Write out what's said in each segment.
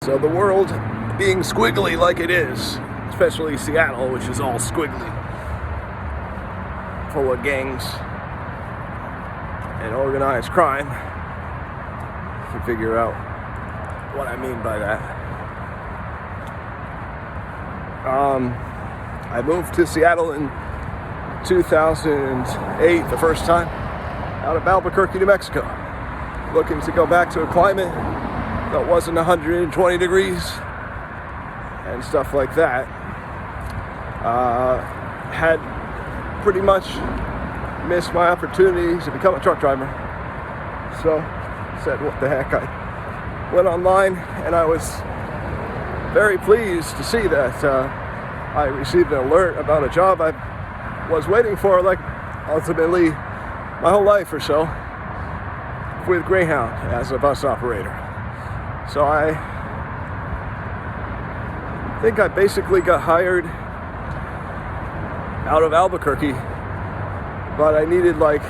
So the world being squiggly like it is, especially Seattle, which is all squiggly, full of gangs and organized crime, you can figure out what I mean by that. I moved to Seattle in 2008, the first time, out of Albuquerque, New Mexico, looking to go back to a climate that wasn't 120 degrees and stuff like that. Had pretty much missed my opportunity to become a truck driver. So said, what the heck? I went online and I was very pleased to see that I received an alert about a job I was waiting for, like, ultimately my whole life or so, with Greyhound as a bus operator. So I think I basically got hired out of Albuquerque, but I needed like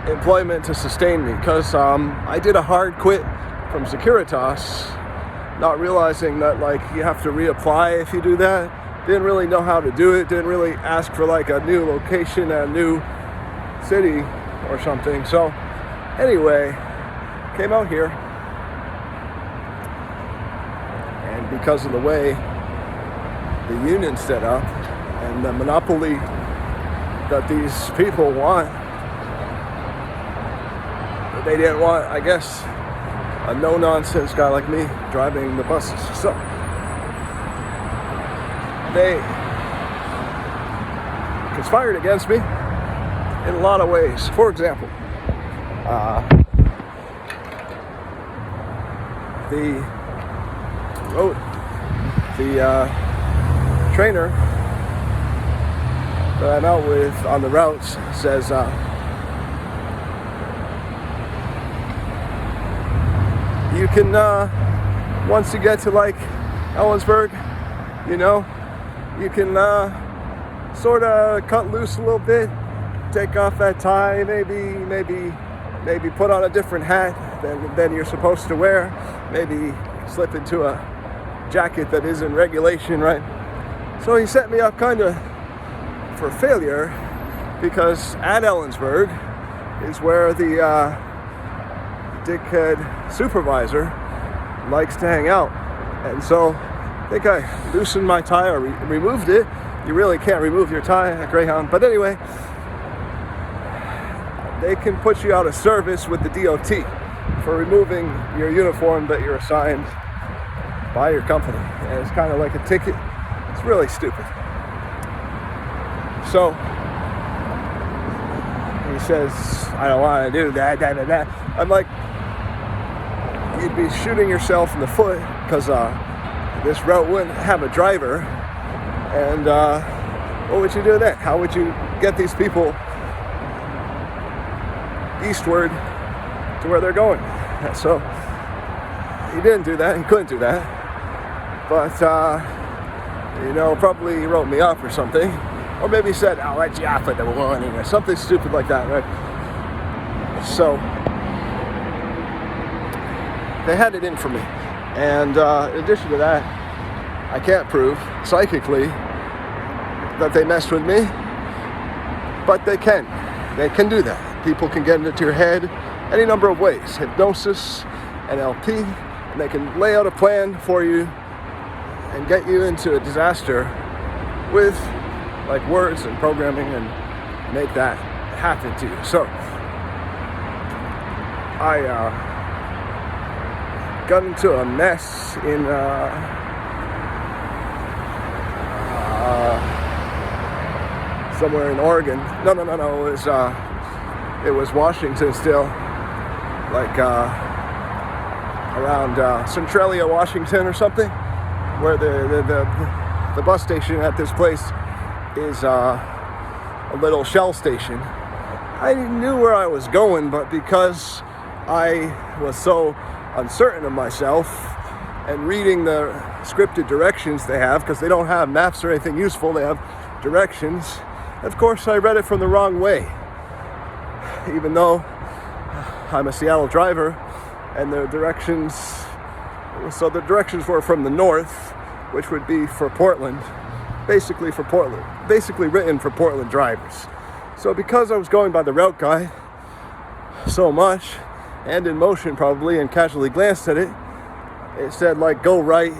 employment to sustain me, because I did a hard quit from Securitas, not realizing that like you have to reapply if you do that. Didn't really know how to do it, didn't really ask for like a new location, a new city or something. So anyway, came out here, and because of the way the union's set up and the monopoly that these people want, they didn't want, I guess, a no-nonsense guy like me driving the buses. So they conspired against me in a lot of ways. For example, the trainer that I'm out with on the routes says, you can, once you get to like Ellensburg, you know, you can sort of cut loose a little bit, take off that tie, maybe put on a different hat than you're supposed to wear, maybe slip into a jacket that is in regulation, right? So he set me up kind of for failure, because at Ellensburg is where the dickhead supervisor likes to hang out. And so I think I loosened my tie or removed it. You really can't remove your tie at Greyhound. But anyway, they can put you out of service with the DOT for removing your uniform that you're assigned by your company. And it's kind of like a ticket. It's really stupid. So he says, I don't want to do that. I'm like, you'd be shooting yourself in the foot, because this route wouldn't have a driver. And what would you do then? How would you get these people eastward to where they're going? So he didn't do that. He couldn't do that. But, probably he wrote me up or something. Or maybe he said, I'll let you off at the warning, or something stupid like that, right? So they had it in for me. And in addition to that, I can't prove psychically that they messed with me, but they can. They can do that. People can get into your head any number of ways. Hypnosis, NLP, and they can lay out a plan for you and get you into a disaster with like words and programming and make that happen to you. So I got into a mess in somewhere in Oregon. No. It was Washington still, like around Centralia, Washington, or something, where the bus station at this place is a little shell station. I knew where I was going, but because I was so uncertain of myself and reading the scripted directions they have, because they don't have maps or anything useful, they have directions. Of course, I read it from the wrong way, even though I'm a Seattle driver and the directions So the directions were from the north, which would be for Portland, basically written for Portland drivers. So because I was going by the route guide so much, and in motion probably, and casually glanced at it, it said like go right,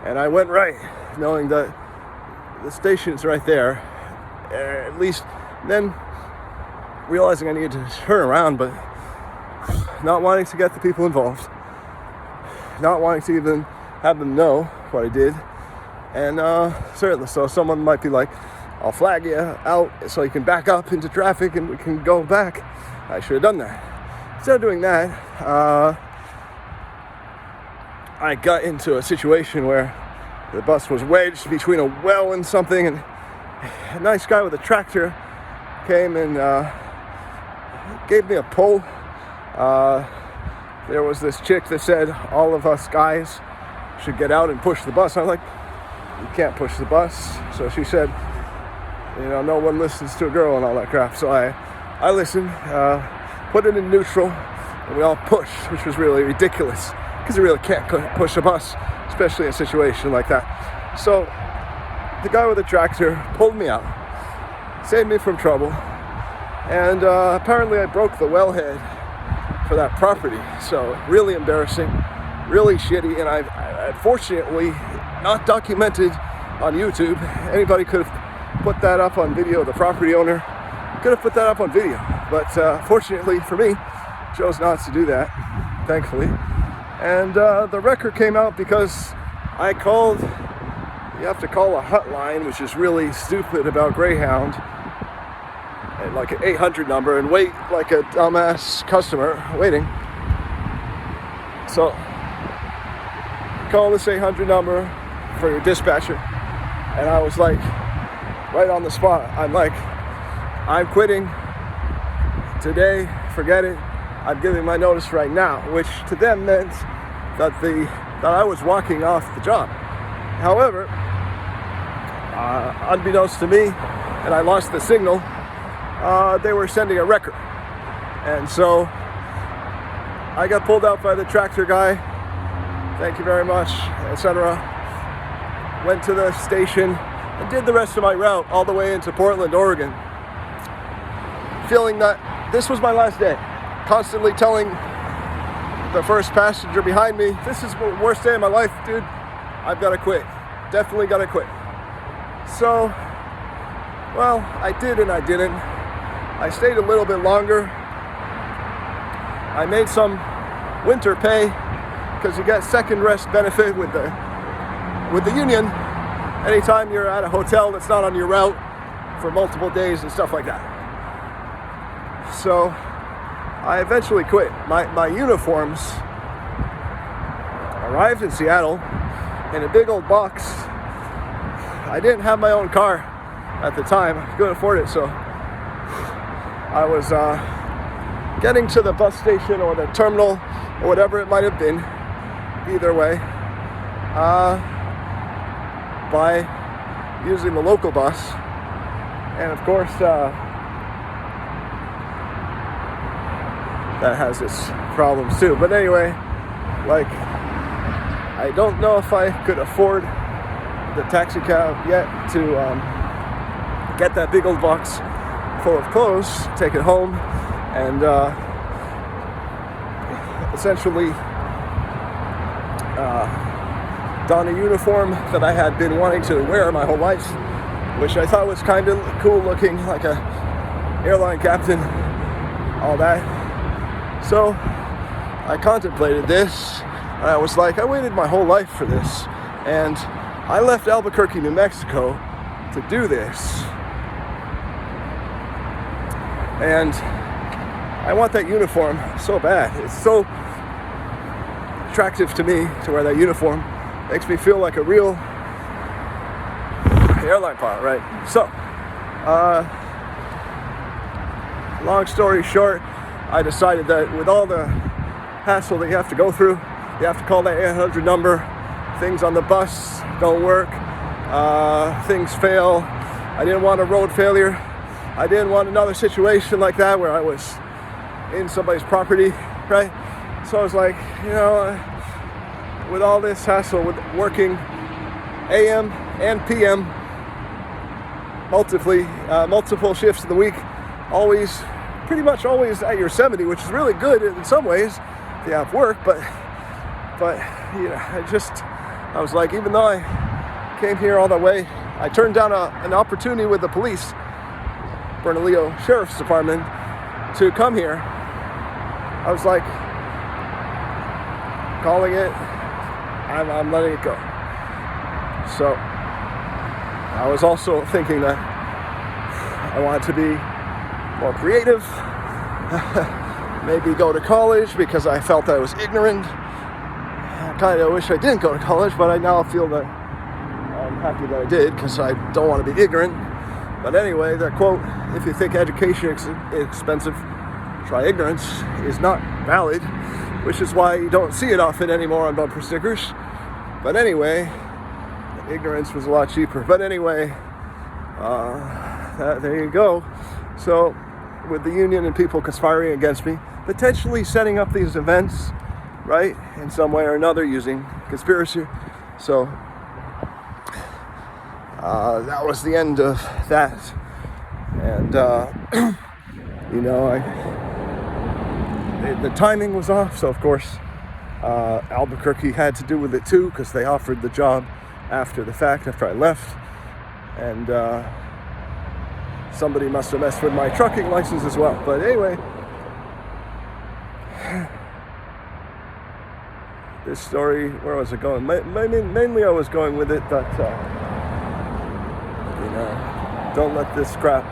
and I went right, knowing that the station's right there. At least then realizing I needed to turn around, but not wanting to get the people involved, not wanting to even have them know what I did. And certainly, so someone might be like, I'll flag you out so you can back up into traffic and we can go back. I should have done that. Instead of doing that, I got into a situation where the bus was wedged between a well and something, and a nice guy with a tractor came and gave me a pull. There was this chick that said all of us guys should get out and push the bus. I'm like, you can't push the bus. So she said, no one listens to a girl and all that crap. So I listened, put it in neutral, and we all pushed, which was really ridiculous because you really can't push a bus, especially in a situation like that. So the guy with the tractor pulled me out, saved me from trouble, and apparently I broke the wellhead for that property. So really embarrassing, really shitty, and I fortunately not documented on YouTube. Anybody could have put that up on video. The property owner could have put that up on video, but fortunately for me, chose not to do that, thankfully. And the record came out because I called, you have to call a hotline, which is really stupid about Greyhound, at like an 800 number, and wait like a dumbass customer waiting. So call this 800 number for your dispatcher, and I was like, right on the spot, I'm like, I'm quitting today, forget it, I'm giving my notice right now, which to them meant that I was walking off the job. However, unbeknownst to me, and I lost the signal, they were sending a record, and so I got pulled out by the tractor guy, thank you very much, etc. Went to the station and did the rest of my route all the way into Portland, Oregon, feeling that this was my last day, constantly telling the first passenger behind me, this is the worst day of my life, dude, I've got to quit, definitely got to quit. So, well, I did and I didn't. I stayed a little bit longer. I made some winter pay because you get second rest benefit with the union anytime you're at a hotel that's not on your route for multiple days and stuff like that. So I eventually quit. My uniforms arrived in Seattle in a big old box. I didn't have my own car at the time. I couldn't afford it, so I was getting to the bus station or the terminal or whatever it might have been, either way, by using the local bus. And of course, that has its problems too. But anyway, like, I don't know if I could afford the taxi cab yet to get that big old box full of clothes, take it home, and essentially don a uniform that I had been wanting to wear my whole life, which I thought was kind of cool looking, like a airline captain, all that. So I contemplated this, and I was like, I waited my whole life for this, and I left Albuquerque, New Mexico to do this. And I want that uniform so bad. It's so attractive to me to wear that uniform. Makes me feel like a real airline pilot, right? So, long story short, I decided that with all the hassle that you have to go through, you have to call that 800 number, things on the bus don't work, things fail. I didn't want a road failure. I didn't want another situation like that where I was in somebody's property, right? So I was like, with all this hassle with working AM and PM multiple shifts in the week, pretty much always at your 70, which is really good in some ways if you have work, but I was like, even though I came here all the way, I turned down an opportunity with the police, Bernalillo Sheriff's Department, to come here. I was like, calling it, I'm letting it go. So I was also thinking that I wanted to be more creative, maybe go to college because I felt I was ignorant. I kind of wish I didn't go to college, but I now feel that I'm happy that I did because I don't want to be ignorant. But anyway, that quote, if you think education is expensive, try ignorance, is not valid, which is why you don't see it often anymore on bumper stickers. But anyway, ignorance was a lot cheaper. But anyway, there you go. So with the union and people conspiring against me, potentially setting up these events, right, in some way or another using conspiracy. So that was the end of that. And the timing was off, so of course Albuquerque had to do with it too, because they offered the job after the fact, after I left. And somebody must have messed with my trucking license as well. But anyway, this story, where was it going? Mainly I was going with it that, don't let this crap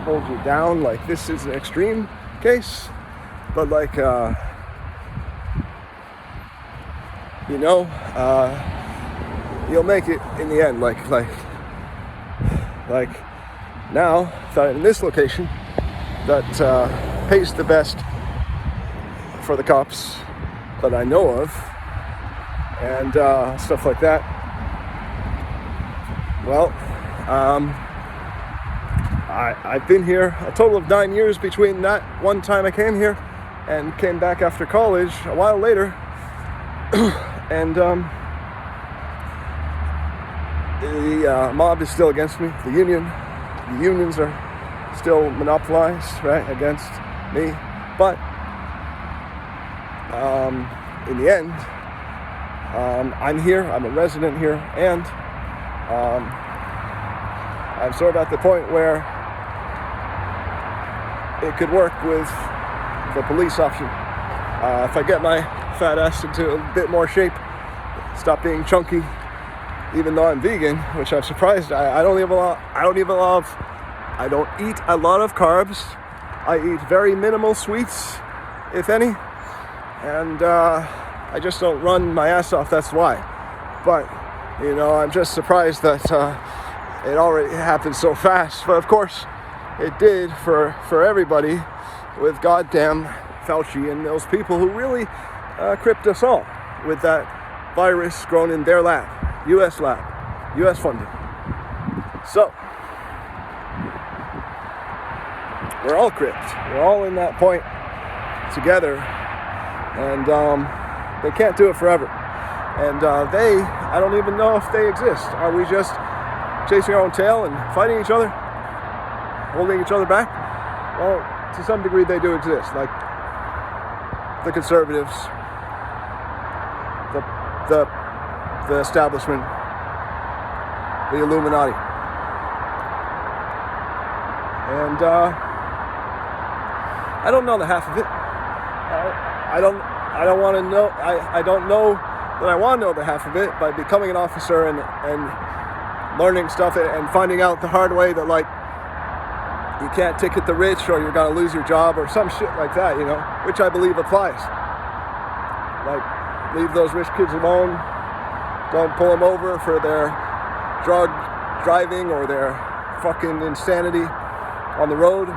hold you down. Like, this is an extreme case, but like, you'll make it in the end. Like now, that in this location that pays the best for the cops that I know of, and stuff like that. Well, I've been here a total of 9 years between that one time I came here and came back after college a while later. And the mob is still against me. The unions are still monopolized, right, against me. But in the end, I'm here. I'm a resident here, and I'm sort of at the point where it could work with the police option. If I get my fat ass into a bit more shape, stop being chunky, even though I'm vegan, which I'm surprised. I don't eat a lot of carbs. I eat very minimal sweets, if any, and I just don't run my ass off. That's why. But I'm just surprised that it already happened so fast. But of course, it did for everybody, with goddamn Fauci and those people who really cripped us all with that virus grown in their lab, U.S. funded. So we're all cripped. We're all in that point together, and they can't do it forever. And I don't even know if they exist. Are we just chasing our own tail and fighting each other, holding each other back? Well, to some degree they do exist, like the conservatives, the establishment, the Illuminati. And I don't know the half of it. I don't want to know. I don't know that I want to know the half of it by becoming an officer and learning stuff and finding out the hard way that, like, you can't ticket the rich or you're gonna lose your job or some shit like that, which I believe applies. Like, leave those rich kids alone. Don't pull them over for their drug driving or their fucking insanity on the road.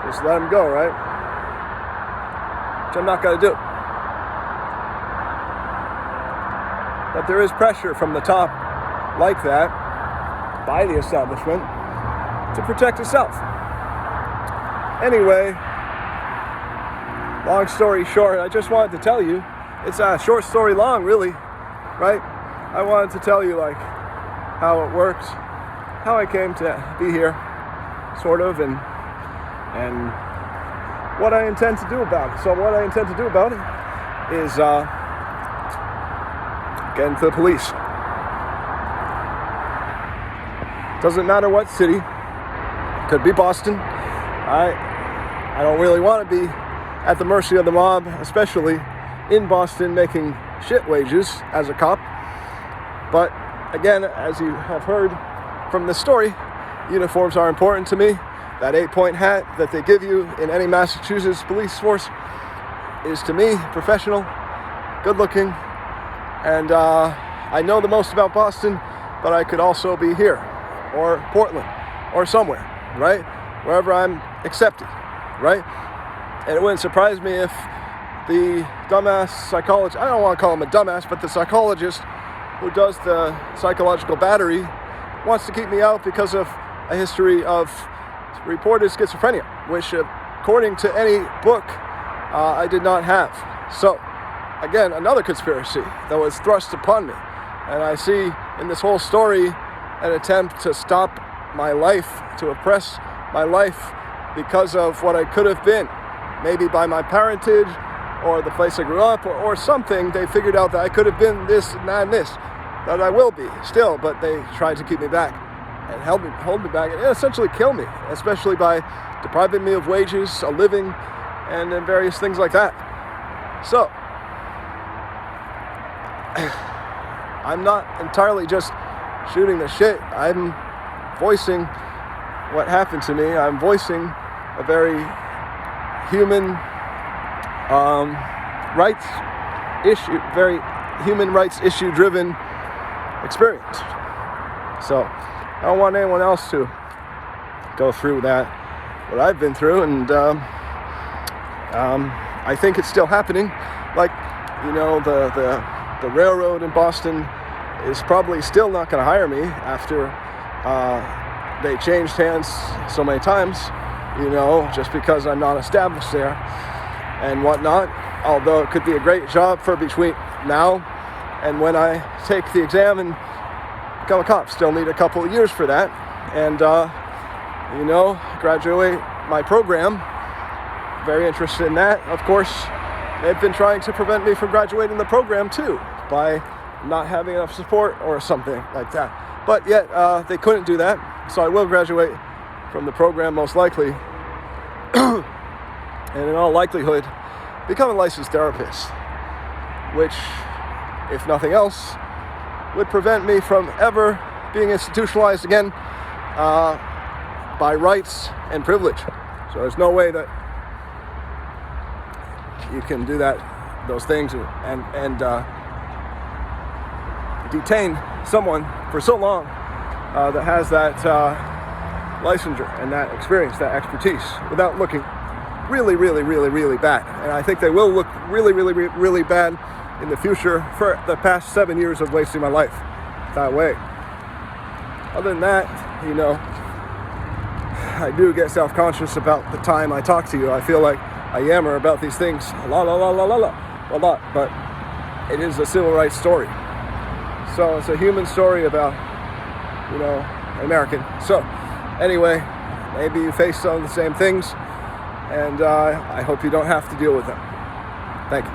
Just let them go, right? Which I'm not gonna do. But there is pressure from the top like that by the establishment to protect itself. Anyway, long story short, I just wanted to tell you it's a short story long, really, right? I wanted to tell you like how it works, how I came to be here, sort of, and what I intend to do about it. So what I intend to do about it is get into the police. Doesn't matter what city. Could be Boston. I don't really want to be at the mercy of the mob, especially in Boston making shit wages as a cop. But again, as you have heard from this story, uniforms are important to me. That 8-point hat that they give you in any Massachusetts police force is, to me, professional, good looking, and I know the most about Boston, but I could also be here, or Portland, or somewhere, right? Wherever I'm accepted, right? And it wouldn't surprise me if the dumbass psychologist, I don't want to call him a dumbass, but the psychologist who does the psychological battery wants to keep me out because of a history of reported schizophrenia, which according to any book, I did not have. So, again, another conspiracy that was thrust upon me. And I see in this whole story an attempt to stop my life, to oppress my life because of what I could have been. Maybe by my parentage or the place I grew up or something. They figured out that I could have been this and that and this, that I will be still, but they tried to keep me back and hold me back and essentially kill me, especially by depriving me of wages, a living, and then various things like that. So, I'm not entirely just shooting the shit. I'm voicing what happened to me. I'm voicing a very human rights issue driven experience. So I don't want anyone else to go through that, what I've been through, and I think it's still happening. Like, you know, the railroad in Boston is probably still not going to hire me after they changed hands so many times, you know, just because I'm not established there and whatnot. Although it could be a great job for between now and when I take the exam and become a cop. Still need a couple of years for that, and you know, graduate my program. Very interested in that. Of course, they've been trying to prevent me from graduating the program too by not having enough support or something like that. But yet they couldn't do that, so I will graduate from the program most likely, and in all likelihood become a licensed therapist, which, if nothing else, would prevent me from ever being institutionalized again by rights and privilege. So there's no way that you can do those things and detain someone for so long that has that licensure and that experience, that expertise, without looking really, really, really, really bad. And I think they will look really, really, really bad in the future for the past 7 years of wasting my life that way. Other than that, you know, I do get self-conscious about the time I talk to you. I feel like I yammer about these things a lot, but it is a civil rights story. So it's a human story about, you know, an American. So anyway, maybe you face some of the same things, and I hope you don't have to deal with them. Thank you.